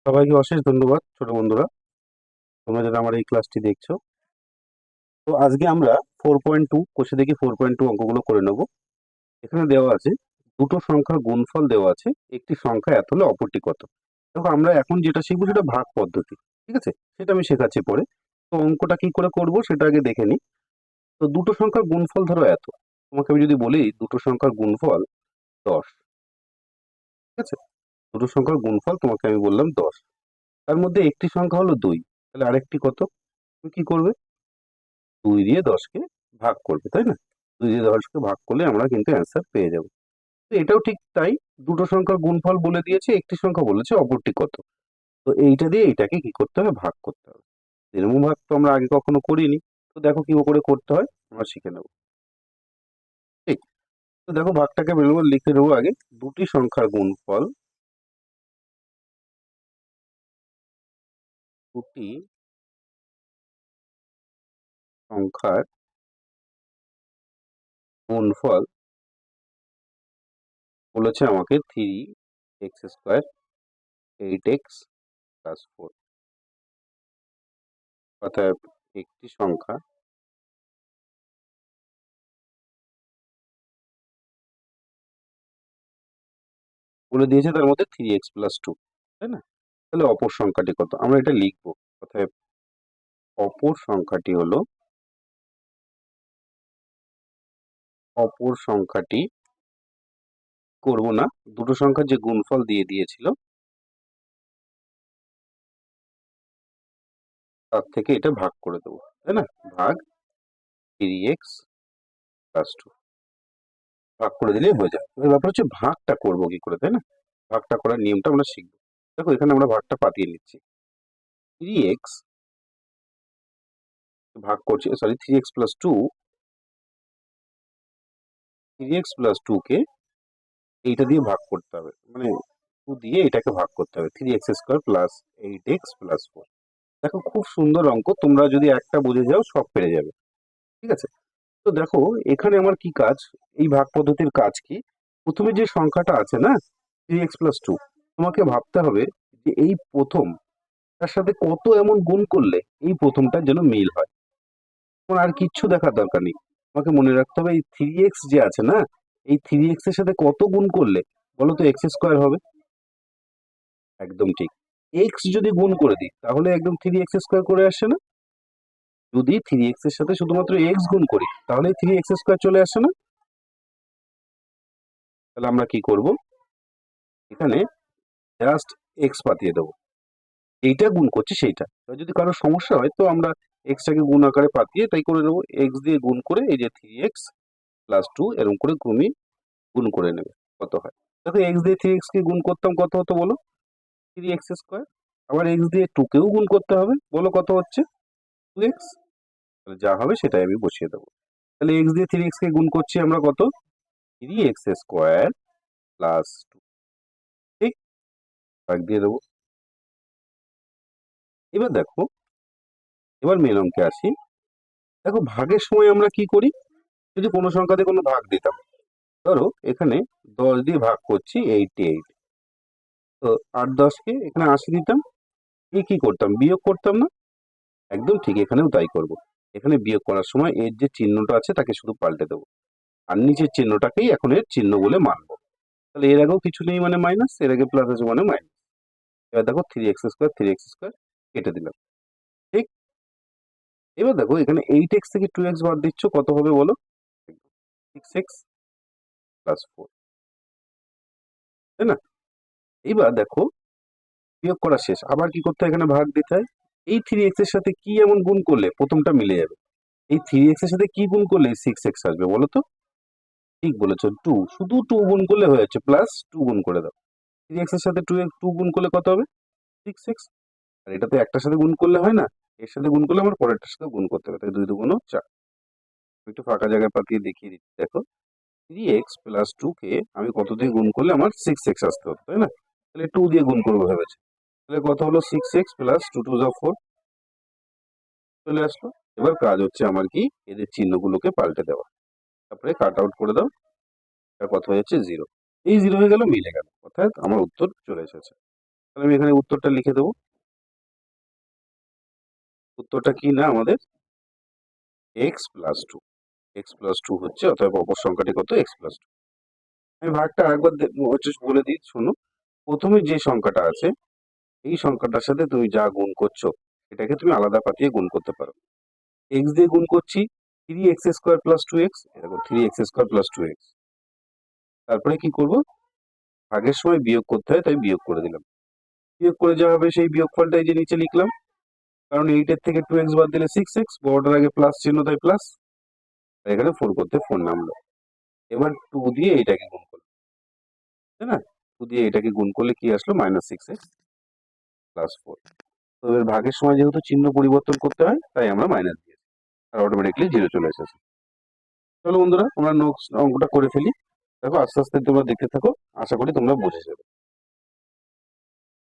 সবাইকে অশেষ ধন্যবাদ ছোট বন্ধুরা, তোমরা যারা আমার এই ক্লাসটি দেখছো। তো আজকে আমরা 4.2 কোষে দেখি 4.2 অঙ্কগুলো করে নেব। এখানে দেওয়া আছে দুটো সংখ্যার গুণফল দেওয়া আছে, একটি সংখ্যা এত হলে অপরটি কত। দেখো আমরা এখন যেটা শিখবো সেটা ভাগ পদ্ধতি, ঠিক আছে? সেটা আমি শেখাচ্ছি পরে। তো অঙ্কটা কি করে করব সেটা আগে দেখে নিই। তো দুটো সংখ্যার গুণফল ধরো এত, তোমাকে আমি যদি বলি দুটো সংখ্যার গুণফল 10, ঠিক আছে? দুটো সংখ্যার গুণফল তোমাকে আমি বললাম 10, তার মধ্যে একটি সংখ্যা হলো 2, তাহলে আরেকটি কত? তুমি কি করবে? 2 দিয়ে 10কে ভাগ করবে, তাই না? 2 দিয়ে 10কে ভাগ করলে আমরা কিন্তু অ্যান্সার পেয়ে যাব। তো এটাও ঠিক তাই, দুটো সংখ্যার গুণফল বলে দিয়েছে, একটি সংখ্যা বলেছে অপরটি কত। তো এইটা দিয়ে এইটাকে কি করতে হবে? ভাগ করতে হবে। এরকম ভাগ তো আমরা আগে কখনো করিনি। তো দেখো কি করে করতে হয় আমরা শিখে নেব। ঠিক, তো দেখো ভাগটাকে বেরোবো, লিখে দেবো আগে দুটি সংখ্যার গুণফল, দুটি সংখ্যার গুণফল বলেছে আমাকে 3x² 8x + 4। অর্থাৎ একটি সংখ্যা বলে দিয়েছে তার মধ্যে 3x + 2, তাই না? তাহলে অপর সংখ্যাটি কত আমরা এটা লিখবো। অর্থাৎ অপর সংখ্যাটি হলো, অপর সংখ্যাটি করব না, দুটো সংখ্যার যে গুণফল দিয়ে দিয়েছিল তার থেকে এটা ভাগ করে দেবো, তাই না? ভাগ 3x + 2 ভাগ করে দিলেই হয়ে যায়। এবার ব্যাপার হচ্ছে ভাগটা করবো কি করে, তাই না? ভাগটা করার নিয়মটা আমরা শিখবো। দেখো এখানে আমরা ভাগটা পাতিয়ে নিচ্ছি। 3x ভাগ করছি, সরি 3x + 2, 3x + 2 কে এইটা দিয়ে ভাগ করতে হবে, মানে 2 দিয়ে এটাকে ভাগ করতে হবে, 3x² + 8x + 4। দেখো খুব সুন্দর অঙ্ক, তোমরা যদি একটা বুঝে যাও সব পেরে যাবে, ঠিক আছে? তো দেখো এখানে আমার কি কাজ, এই ভাগ পদ্ধতির কাজ কি? প্রথমে যে সংখ্যাটা আছে না 3x + 2, তোমাকে ভাবতে হবে যে এই প্রথম তার সাথে কত এমন গুণ করলে এই প্রথমটার যেন মিল হয়। তোমার আর কিচ্ছু দেখার দরকার নেই, তোমাকে মনে রাখতে হবে এই 3x যে আছে না, এই 3x এর সাথে কত গুণ করলে বলো তো x² হবে। একদম ঠিক। x যদি গুণ করে দিই তাহলে একদম 3x² করে আসছে না? যদি 3x এর সাথে শুধুমাত্র x গুণ করি তাহলে 3x² চলে আসে না? তাহলে আমরা কি করব, এখানে জাস্ট x পাতিয়ে দেবো, এইটা গুণ করছি সেইটা। এবার যদি কারো সমস্যা হয় তো আমরা এক্সটাকে গুণ আকারে পাতিয়ে তাই করে দেবো, এক্স দিয়ে গুণ করে এই যে 3x + 2 এরকম করে তুমি গুণ করে নেবে, কত হয়। দেখো এক্স দিয়ে 3x কে গুণ করতাম কত হতো বলো? 3x²। আবার এক্স দিয়ে 2 কেও গুণ করতে হবে, বলো কত হচ্ছে? 2x। তাহলে যা হবে সেটাই আমি বসিয়ে দেবো। তাহলে এক্স দিয়ে 3x কে গুণ করছি আমরা কত? 3x² + 2, ঠিক? ভাগ দিয়ে দেবো। এবার দেখো, এবার মেন অঙ্কে আসি। দেখো ভাগের সময় আমরা কি করি, যদি কোনো সংখ্যাতে কোনো ভাগ দিতাম, ধরো এখানে 10 দিয়ে ভাগ করছি 88, তো 8 10কে এখানে 80 দিতাম, কি করতাম? বিয়োগ করতাম না? একদম ঠিক, এখানেও তাই করব। এখানে বিয়োগ করার সময় এর যে চিহ্নটা আছে তাকে শুধু পাল্টে দেবো, আর নিচের চিহ্নটাকেই এখন এর চিহ্ন বলে মানবো। তাহলে এর আগেও কিছু নেই মানে মাইনাস, এর আগে প্লাস আছে মানে মাইনাস। এবার দেখো 3x² কেটে দিলাম, ঠিক? এবার দেখো এখানে 8x থেকে 2x বাদ দিচ্ছ, কত হবে বলো? 6x + 4, তাই না? এইবার দেখো বিয়োগ করা শেষ, আবার কি করতে হয়? এখানে ভাগ দিতে হয়। এই 3x এর সাথে কি এমন গুণ করলে প্রথমটা মিলে যাবে? এই 3x এর সাথে কি গুণ করলে 6x আসবে বলো তো? ঠিক বলেছো, 2, শুধু 2 গুণ করলে হয়ে যাচ্ছে, প্লাস 2 গুণ করে দাও। 3x এর সাথে 2 গুণ করলে কত হবে? 6x। আর এটা তো একটার সাথে গুণ করলে হয় না, এর সাথে গুণ করলে আমার পরেরটার সাথে গুণ করতে হবে, তাই 2 2 4। একটু ফাঁকা জায়গায় পাতিয়ে দেখিয়ে দিচ্ছি, দেখো 3x + 2 কে আমি কত দিয়ে গুণ করলে আমার 6x আসতে হতো, তাই না? তাহলে 2 দিয়ে গুণ করবো ভেবেছে, তাহলে কত হলো? 6x + 2 2 4 চলে আসলো। এবার কাজ হচ্ছে আমার কি, এদের চিহ্নগুলোকে পাল্টে দেওয়া, তারপরে কাট আউট করে দাও, আর কত হয়েছে? 0। এই 0 হয়ে গেল, মিলে গেল, অর্থাৎ আমার উত্তর চলে এসেছে। তাহলে আমি এখানে উত্তরটা লিখে দেবো। উত্তরটা কি না আমাদের x+2। x+2 হচ্ছে, অতএব অপর সংখ্যাটি কত x+2। আমি ভাগটা আরেকবার হচ্ছে বলে দিই, শোনো। প্রথমে যে সংখ্যাটা আছে এই সংখ্যাটার সাথে তুমি যা গুণ করছো এটাকে তুমি আলাদা পাঠিয়ে গুণ করতে পারো। এক্স দিয়ে গুণ করছি 3x² + 2x, দেখো 3x² + 2x। তারপরে কি করব, ভাগের সময় বিয়োগ করতে হয় তাই বিয়োগ করে দিলাম। বিয়োগ করে যা হবে সেই বিয়োগফলটা এই যে নিচে লিখলাম, কারণ 8 এর থেকে 2x বাদ দিলে 6x, বড়টার আগে প্লাস চিহ্ন তাই প্লাস, এখানে 4 করতে 4 নামলো। এবার 2 দিয়ে এটাকে গুণ করলাম, তাই না? 2 দিয়ে এটাকে গুণ করলে কি আসলো, -6x + 4। তো এবার ভাগের সময় যেহেতু চিহ্ন পরিবর্তন করতে হয় তাই আমরা মাইনাস দিয়েছি, আর অটোমেটিকলি 0 চলে এসেছে। চলো বন্ধুরা, আমরা অঙ্কটা করে ফেলি। দেখো আস্তে আস্তে তোমরা দেখতে থাকো, আশা করি তোমরা বুঝে যাবে।